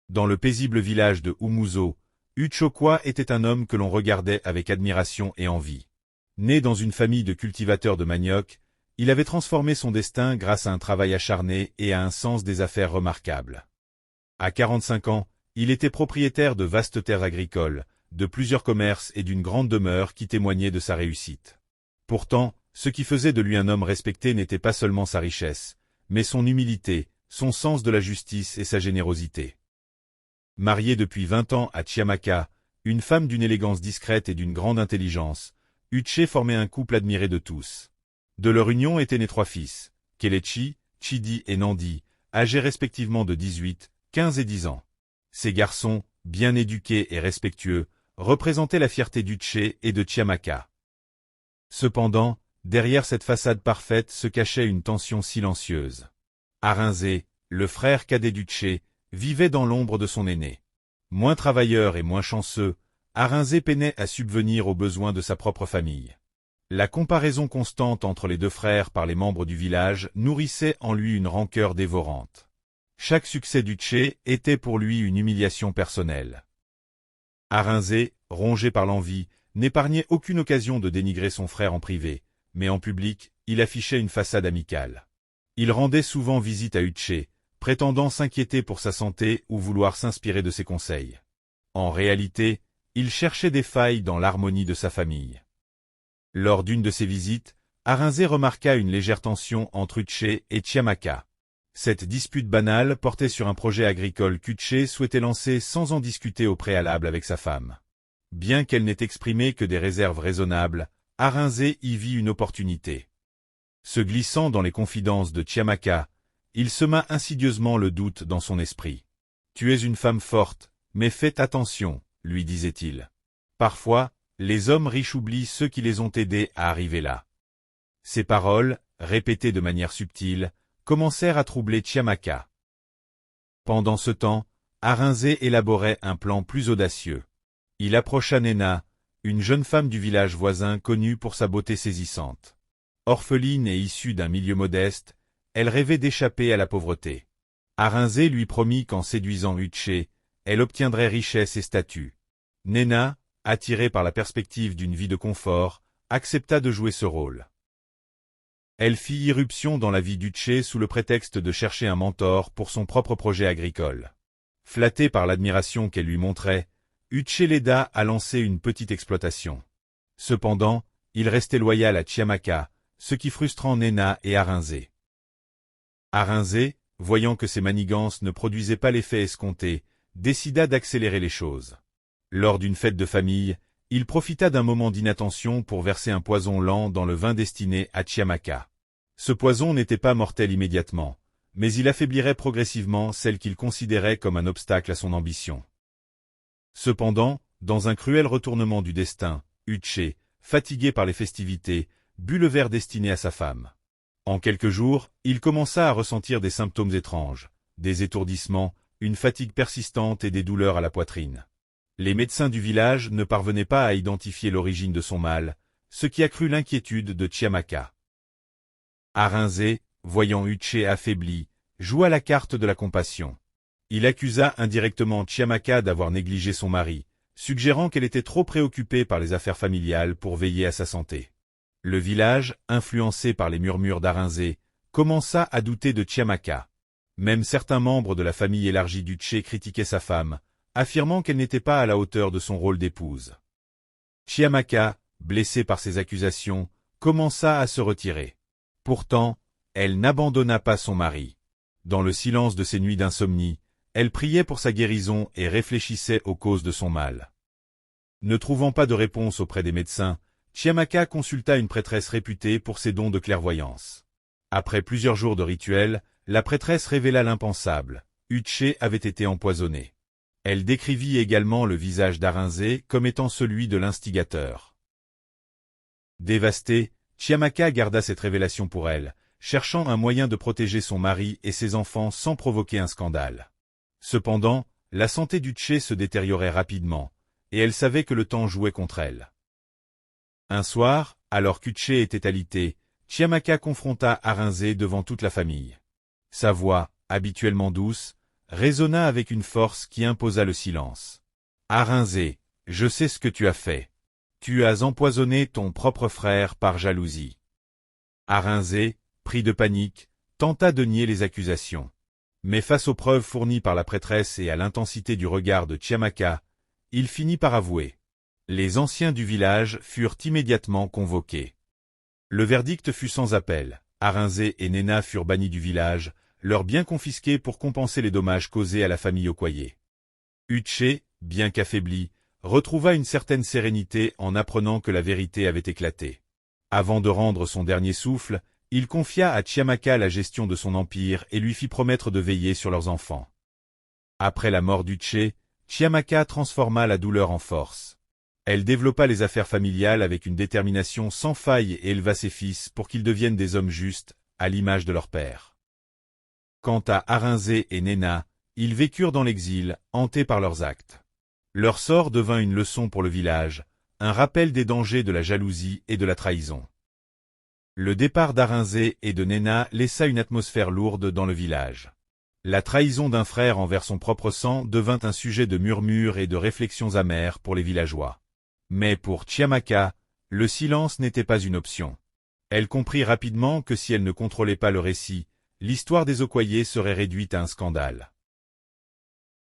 Dans le paisible village de Umuzo, Uchoqua était un homme que l'on regardait avec admiration et envie. Né dans une famille de cultivateurs de manioc, il avait transformé son destin grâce à un travail acharné et à un sens des affaires remarquable. À 45 ans, il était propriétaire de vastes terres agricoles, de plusieurs commerces et d'une grande demeure qui témoignait de sa réussite. Pourtant, ce qui faisait de lui un homme respecté n'était pas seulement sa richesse, mais son humilité, son sens de la justice et sa générosité. Marié depuis 20 ans à Chiamaka, une femme d'une élégance discrète et d'une grande intelligence, Uche formait un couple admiré de tous. De leur union étaient nés 3 fils, Kelechi, Chidi et Nandi, âgés respectivement de 18, 15 et 10 ans. Ces garçons, bien éduqués et respectueux, représentaient la fierté d'Uche et de Chiamaka. Cependant, derrière cette façade parfaite se cachait une tension silencieuse. Arinze, le frère cadet d'Uche, vivait dans l'ombre de son aîné. Moins travailleur et moins chanceux, Arinze peinait à subvenir aux besoins de sa propre famille. La comparaison constante entre les 2 frères par les membres du village nourrissait en lui une rancœur dévorante. Chaque succès d'Uche était pour lui une humiliation personnelle. Arinze, rongé par l'envie, n'épargnait aucune occasion de dénigrer son frère en privé, mais en public, il affichait une façade amicale. Il rendait souvent visite à Uche, prétendant s'inquiéter pour sa santé ou vouloir s'inspirer de ses conseils. En réalité, il cherchait des failles dans l'harmonie de sa famille. Lors d'une de ses visites, Arinze remarqua une légère tension entre Uche et Chiamaka. Cette dispute banale portait sur un projet agricole qu'Uche souhaitait lancer sans en discuter au préalable avec sa femme. Bien qu'elle n'ait exprimé que des réserves raisonnables, Arinze y vit une opportunité. Se glissant dans les confidences de Chiamaka, il sema insidieusement le doute dans son esprit. « Tu es une femme forte, mais fais attention, » lui disait-il. Parfois, les hommes riches oublient ceux qui les ont aidés à arriver là. Ces paroles, répétées de manière subtile, commencèrent à troubler Chiamaka. Pendant ce temps, Arinze élaborait un plan plus audacieux. Il approcha Nena, une jeune femme du village voisin connue pour sa beauté saisissante. Orpheline et issue d'un milieu modeste, elle rêvait d'échapper à la pauvreté. Arinze lui promit qu'en séduisant Uche, elle obtiendrait richesse et statut. Nena, attirée par la perspective d'une vie de confort, accepta de jouer ce rôle. Elle fit irruption dans la vie d'Uche sous le prétexte de chercher un mentor pour son propre projet agricole. Flatté par l'admiration qu'elle lui montrait, Uche l'aida à lancer une petite exploitation. Cependant, il restait loyal à Chiamaka, ce qui frustrant Nena et Arinze. Arinze, voyant que ses manigances ne produisaient pas l'effet escompté, décida d'accélérer les choses. Lors d'une fête de famille, il profita d'un moment d'inattention pour verser un poison lent dans le vin destiné à Chiamaka. Ce poison n'était pas mortel immédiatement, mais il affaiblirait progressivement celle qu'il considérait comme un obstacle à son ambition. Cependant, dans un cruel retournement du destin, Uche, fatigué par les festivités, but le verre destiné à sa femme. En quelques jours, il commença à ressentir des symptômes étranges, des étourdissements, une fatigue persistante et des douleurs à la poitrine. Les médecins du village ne parvenaient pas à identifier l'origine de son mal, ce qui accrut l'inquiétude de Chiamaka. Arinze, voyant Uche affaibli, joua la carte de la compassion. Il accusa indirectement Chiamaka d'avoir négligé son mari, suggérant qu'elle était trop préoccupée par les affaires familiales pour veiller à sa santé. Le village, influencé par les murmures d'Arinze, commença à douter de Chiamaka. Même certains membres de la famille élargie d'Uche critiquaient sa femme, affirmant qu'elle n'était pas à la hauteur de son rôle d'épouse. Chiamaka, blessée par ces accusations, commença à se retirer. Pourtant, elle n'abandonna pas son mari. Dans le silence de ses nuits d'insomnie, elle priait pour sa guérison et réfléchissait aux causes de son mal. Ne trouvant pas de réponse auprès des médecins, Chiamaka consulta une prêtresse réputée pour ses dons de clairvoyance. Après plusieurs jours de rituel, la prêtresse révéla l'impensable. Uche avait été empoisonné. Elle décrivit également le visage d'Arinze comme étant celui de l'instigateur. Dévastée, Chiamaka garda cette révélation pour elle, cherchant un moyen de protéger son mari et ses enfants sans provoquer un scandale. Cependant, la santé d'Uche se détériorait rapidement, et elle savait que le temps jouait contre elle. Un soir, alors qu'Uche était alité, Chiamaka confronta Arinze devant toute la famille. Sa voix, habituellement douce, résonna avec une force qui imposa le silence. « Arinze, je sais ce que tu as fait. Tu as empoisonné ton propre frère par jalousie. » Arinze, pris de panique, tenta de nier les accusations. Mais face aux preuves fournies par la prêtresse et à l'intensité du regard de Chiamaka, il finit par avouer. Les anciens du village furent immédiatement convoqués. Le verdict fut sans appel. Arinze et Nena furent bannis du village, leurs biens confisqués pour compenser les dommages causés à la famille Okoye. Uche, bien qu'affaibli, retrouva une certaine sérénité en apprenant que la vérité avait éclaté. Avant de rendre son dernier souffle, il confia à Chiamaka la gestion de son empire et lui fit promettre de veiller sur leurs enfants. Après la mort d'Uche, Chiamaka transforma la douleur en force. Elle développa les affaires familiales avec une détermination sans faille et éleva ses fils pour qu'ils deviennent des hommes justes, à l'image de leur père. Quant à Arinze et Nena, ils vécurent dans l'exil, hantés par leurs actes. Leur sort devint une leçon pour le village, un rappel des dangers de la jalousie et de la trahison. Le départ d'Arinze et de Nena laissa une atmosphère lourde dans le village. La trahison d'un frère envers son propre sang devint un sujet de murmures et de réflexions amères pour les villageois. Mais pour Chiamaka, le silence n'était pas une option. Elle comprit rapidement que si elle ne contrôlait pas le récit, l'histoire des Okoye serait réduite à un scandale.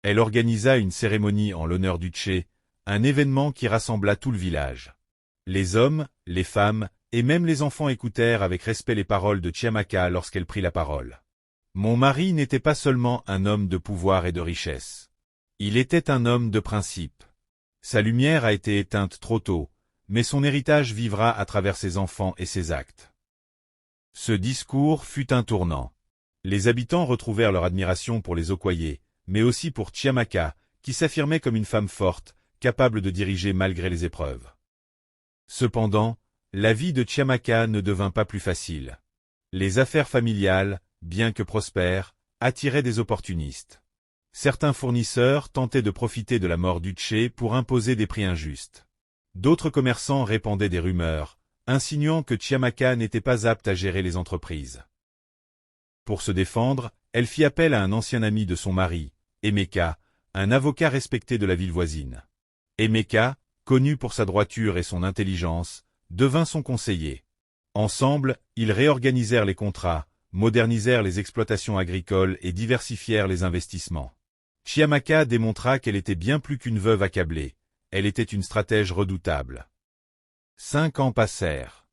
Elle organisa une cérémonie en l'honneur d'Uche, un événement qui rassembla tout le village. Les hommes, les femmes, et même les enfants écoutèrent avec respect les paroles de Chiamaka lorsqu'elle prit la parole. Mon mari n'était pas seulement un homme de pouvoir et de richesse. Il était un homme de principe. Sa lumière a été éteinte trop tôt, mais son héritage vivra à travers ses enfants et ses actes. Ce discours fut un tournant. Les habitants retrouvèrent leur admiration pour les Okoye, mais aussi pour Chiamaka, qui s'affirmait comme une femme forte, capable de diriger malgré les épreuves. Cependant, la vie de Chiamaka ne devint pas plus facile. Les affaires familiales, bien que prospères, attiraient des opportunistes. Certains fournisseurs tentaient de profiter de la mort d'Uche pour imposer des prix injustes. D'autres commerçants répandaient des rumeurs, insinuant que Chiamaka n'était pas apte à gérer les entreprises. Pour se défendre, elle fit appel à un ancien ami de son mari, Emeka, un avocat respecté de la ville voisine. Emeka, connu pour sa droiture et son intelligence, devint son conseiller. Ensemble, ils réorganisèrent les contrats, modernisèrent les exploitations agricoles et diversifièrent les investissements. Chiamaka démontra qu'elle était bien plus qu'une veuve accablée, elle était une stratège redoutable. 5 ans passèrent.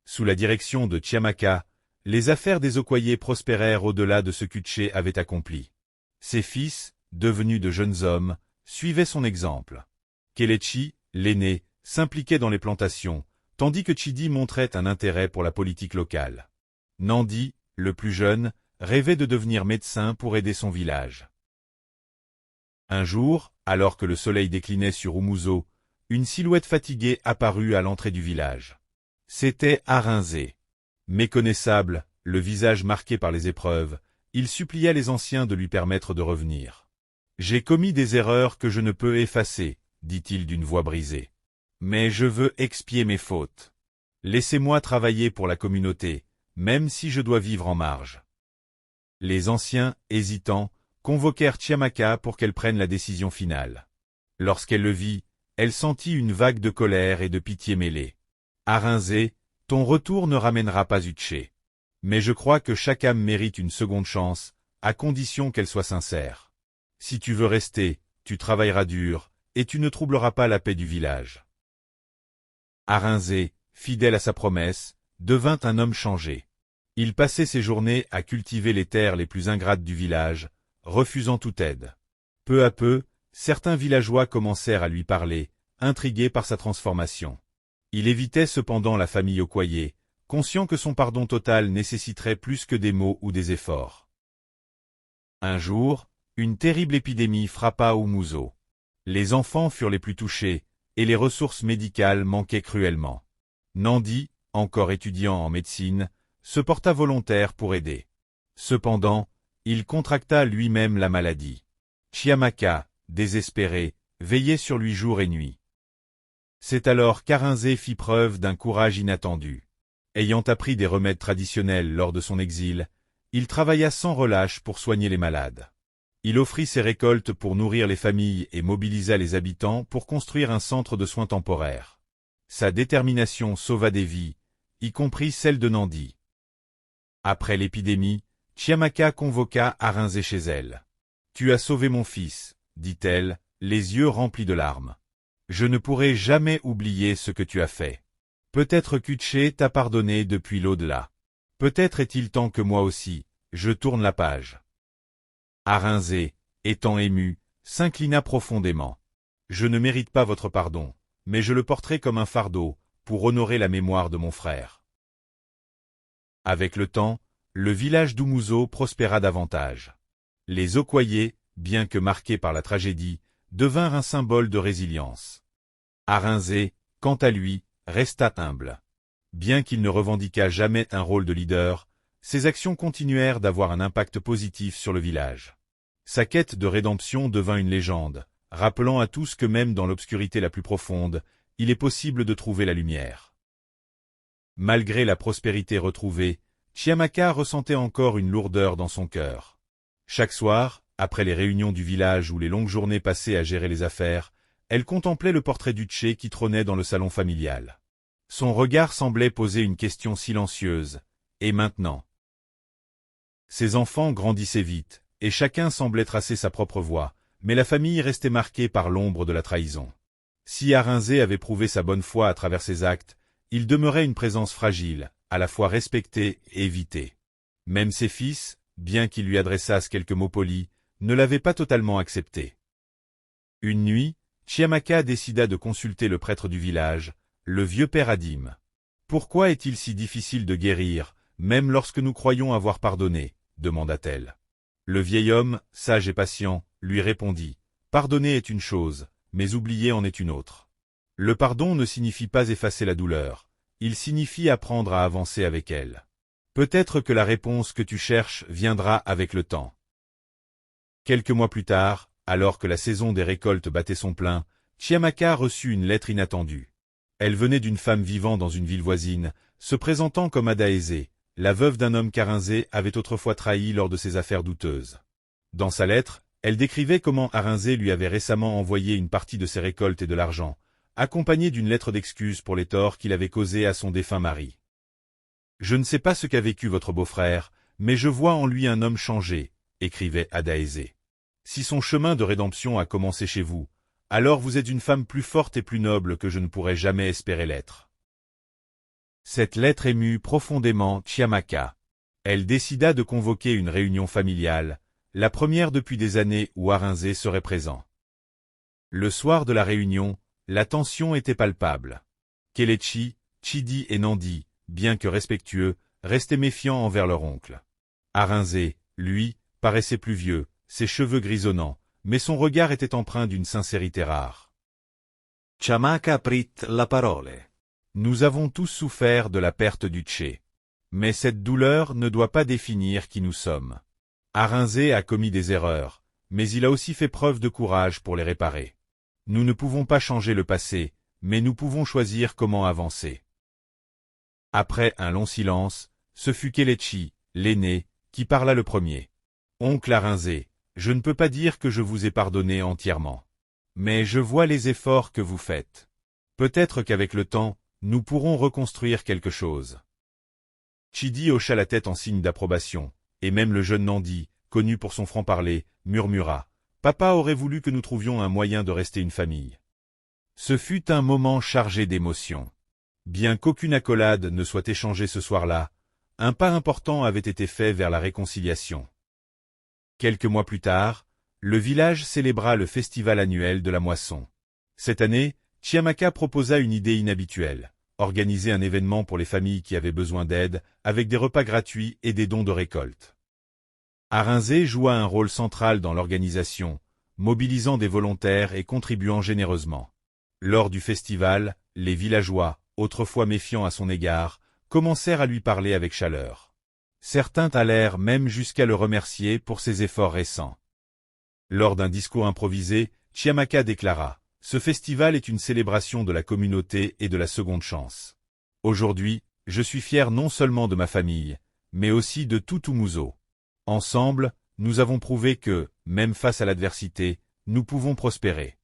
Sous la direction de Chiamaka, les affaires des Okoye prospérèrent au-delà de ce qu'Uche avait accompli. Ses fils, devenus de jeunes hommes, suivaient son exemple. Kelechi, l'aîné, s'impliquait dans les plantations, tandis que Chidi montrait un intérêt pour la politique locale. Nandi, le plus jeune, rêvait de devenir médecin pour aider son village. Un jour, alors que le soleil déclinait sur Umuzo, une silhouette fatiguée apparut à l'entrée du village. C'était Arinze. Méconnaissable, le visage marqué par les épreuves, il supplia les anciens de lui permettre de revenir. « J'ai commis des erreurs que je ne peux effacer, » dit-il d'une voix brisée. « Mais je veux expier mes fautes. Laissez-moi travailler pour la communauté, même si je dois vivre en marge. » Les anciens, hésitants, convoquèrent Chiamaka pour qu'elle prenne la décision finale. Lorsqu'elle le vit, elle sentit une vague de colère et de pitié mêlée. « Arinze, ton retour ne ramènera pas Uche. Mais je crois que chaque âme mérite une seconde chance, à condition qu'elle soit sincère. Si tu veux rester, tu travailleras dur, et tu ne troubleras pas la paix du village. » Arinze, fidèle à sa promesse, devint un homme changé. Il passait ses journées à cultiver les terres les plus ingrates du village, refusant toute aide. Peu à peu, certains villageois commencèrent à lui parler, intrigués par sa transformation. Il évitait cependant la famille Okoye, conscient que son pardon total nécessiterait plus que des mots ou des efforts. Un jour, une terrible épidémie frappa Umuzo. Les enfants furent les plus touchés, et les ressources médicales manquaient cruellement. Nandi, encore étudiant en médecine, se porta volontaire pour aider. Cependant, il contracta lui-même la maladie. Chiamaka, désespéré, veillait sur lui jour et nuit. C'est alors qu'Arinze fit preuve d'un courage inattendu. Ayant appris des remèdes traditionnels lors de son exil, il travailla sans relâche pour soigner les malades. Il offrit ses récoltes pour nourrir les familles et mobilisa les habitants pour construire un centre de soins temporaire. Sa détermination sauva des vies, y compris celle de Nandi. Après l'épidémie, Chiamaka convoqua Arinze chez elle. « Tu as sauvé mon fils, dit-elle, les yeux remplis de larmes. Je ne pourrai jamais oublier ce que tu as fait. Peut-être qu'Uché t'a pardonné depuis l'au-delà. Peut-être est-il temps que moi aussi, je tourne la page. » Arinze, étant ému, s'inclina profondément. « Je ne mérite pas votre pardon, mais je le porterai comme un fardeau, pour honorer la mémoire de mon frère. » Avec le temps, le village d'Umuzo prospéra davantage. Les Okoye, bien que marqués par la tragédie, devinrent un symbole de résilience. Arinze, quant à lui, resta humble. Bien qu'il ne revendiquât jamais un rôle de leader, ses actions continuèrent d'avoir un impact positif sur le village. Sa quête de rédemption devint une légende, rappelant à tous que même dans l'obscurité la plus profonde, il est possible de trouver la lumière. Malgré la prospérité retrouvée, Chiamaka ressentait encore une lourdeur dans son cœur. Chaque soir, après les réunions du village ou les longues journées passées à gérer les affaires, elle contemplait le portrait d'Uché qui trônait dans le salon familial. Son regard semblait poser une question silencieuse. Et maintenant? Ses enfants grandissaient vite, et chacun semblait tracer sa propre voie, mais la famille restait marquée par l'ombre de la trahison. Si Arinze avait prouvé sa bonne foi à travers ses actes, il demeurait une présence fragile, à la fois respectée et évitée. Même ses fils, bien qu'ils lui adressassent quelques mots polis, ne l'avaient pas totalement accepté. Une nuit, Chiamaka décida de consulter le prêtre du village, le vieux père Adim. « Pourquoi est-il si difficile de guérir, même lorsque nous croyons avoir pardonné ?» demanda-t-elle. Le vieil homme, sage et patient, lui répondit « Pardonner est une chose, mais oublier en est une autre. Le pardon ne signifie pas effacer la douleur, il signifie apprendre à avancer avec elle. Peut-être que la réponse que tu cherches viendra avec le temps. » Quelques mois plus tard, alors que la saison des récoltes battait son plein, Chiamaka reçut une lettre inattendue. Elle venait d'une femme vivant dans une ville voisine, se présentant comme Adaeze, la veuve d'un homme qu'Arinze avait autrefois trahi lors de ses affaires douteuses. Dans sa lettre, elle décrivait comment Arinze lui avait récemment envoyé une partie de ses récoltes et de l'argent, accompagnée d'une lettre d'excuse pour les torts qu'il avait causés à son défunt mari. « Je ne sais pas ce qu'a vécu votre beau-frère, mais je vois en lui un homme changé, » écrivait Adaeze. « Si son chemin de rédemption a commencé chez vous, alors vous êtes une femme plus forte et plus noble que je ne pourrais jamais espérer l'être. » Cette lettre émut profondément Chiamaka. Elle décida de convoquer une réunion familiale, la première depuis des années où Arinze serait présent. Le soir de la réunion, la tension était palpable. Kelechi, Chidi et Nandi, bien que respectueux, restaient méfiants envers leur oncle. Arinze, lui, paraissait plus vieux, ses cheveux grisonnants, mais son regard était empreint d'une sincérité rare. Chiamaka prit la parole. Nous avons tous souffert de la perte d'Uché. Mais cette douleur ne doit pas définir qui nous sommes. Arinze a commis des erreurs, mais il a aussi fait preuve de courage pour les réparer. Nous ne pouvons pas changer le passé, mais nous pouvons choisir comment avancer. Après un long silence, ce fut Kelechi, l'aîné, qui parla le premier. « Oncle Arinze, je ne peux pas dire que je vous ai pardonné entièrement. Mais je vois les efforts que vous faites. Peut-être qu'avec le temps, nous pourrons reconstruire quelque chose. » Chidi hocha la tête en signe d'approbation, et même le jeune Nandi, connu pour son franc-parler, murmura « Papa aurait voulu que nous trouvions un moyen de rester une famille. » Ce fut un moment chargé d'émotions. Bien qu'aucune accolade ne soit échangée ce soir-là, un pas important avait été fait vers la réconciliation. Quelques mois plus tard, le village célébra le festival annuel de la moisson. Cette année, Chiamaka proposa une idée inhabituelle, organiser un événement pour les familles qui avaient besoin d'aide, avec des repas gratuits et des dons de récolte. Arinze joua un rôle central dans l'organisation, mobilisant des volontaires et contribuant généreusement. Lors du festival, les villageois, autrefois méfiants à son égard, commencèrent à lui parler avec chaleur. Certains allèrent même jusqu'à le remercier pour ses efforts récents. Lors d'un discours improvisé, Chiamaka déclara « Ce festival est une célébration de la communauté et de la seconde chance. Aujourd'hui, je suis fier non seulement de ma famille, mais aussi de tout Umuzo. Ensemble, nous avons prouvé que, même face à l'adversité, nous pouvons prospérer.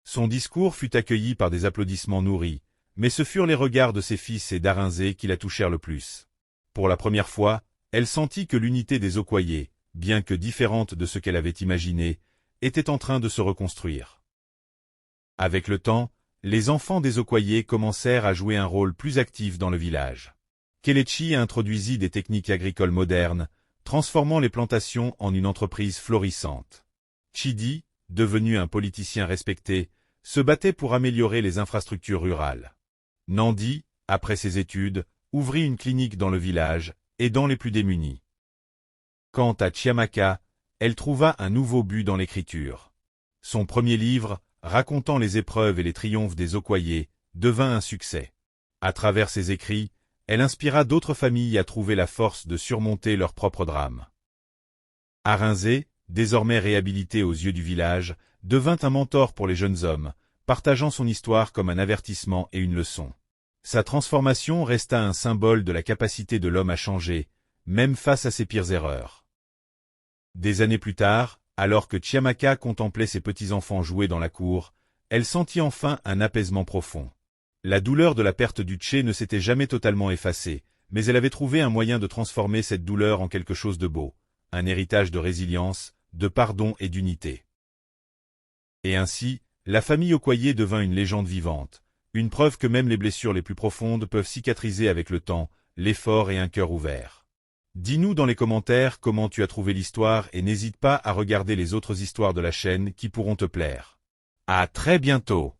Son discours fut accueilli par des applaudissements nourris, mais ce furent les regards de ses fils et d'Arinzé qui la touchèrent le plus. Pour la première fois, elle sentit que l'unité des Okoye, bien que différente de ce qu'elle avait imaginé, était en train de se reconstruire. Avec le temps, les enfants des Okoye commencèrent à jouer un rôle plus actif dans le village. Kelechi introduisit des techniques agricoles modernes, transformant les plantations en une entreprise florissante. Chidi, devenu un politicien respecté, se battait pour améliorer les infrastructures rurales. Nandi, après ses études, ouvrit une clinique dans le village, aidant les plus démunis. Quant à Chiamaka, elle trouva un nouveau but dans l'écriture. Son premier livre, racontant les épreuves et les triomphes des Okoye, devint un succès. À travers ses écrits, elle inspira d'autres familles à trouver la force de surmonter leurs propres drames. Arinzé, désormais réhabilité aux yeux du village, devint un mentor pour les jeunes hommes, partageant son histoire comme un avertissement et une leçon. Sa transformation resta un symbole de la capacité de l'homme à changer, même face à ses pires erreurs. Des années plus tard, alors que Chiamaka contemplait ses petits-enfants jouer dans la cour, elle sentit enfin un apaisement profond. La douleur de la perte du Tché ne s'était jamais totalement effacée, mais elle avait trouvé un moyen de transformer cette douleur en quelque chose de beau, un héritage de résilience, de pardon et d'unité. Et ainsi, la famille Okoye devint une légende vivante, une preuve que même les blessures les plus profondes peuvent cicatriser avec le temps, l'effort et un cœur ouvert. Dis-nous dans les commentaires comment tu as trouvé l'histoire et n'hésite pas à regarder les autres histoires de la chaîne qui pourront te plaire. À très bientôt!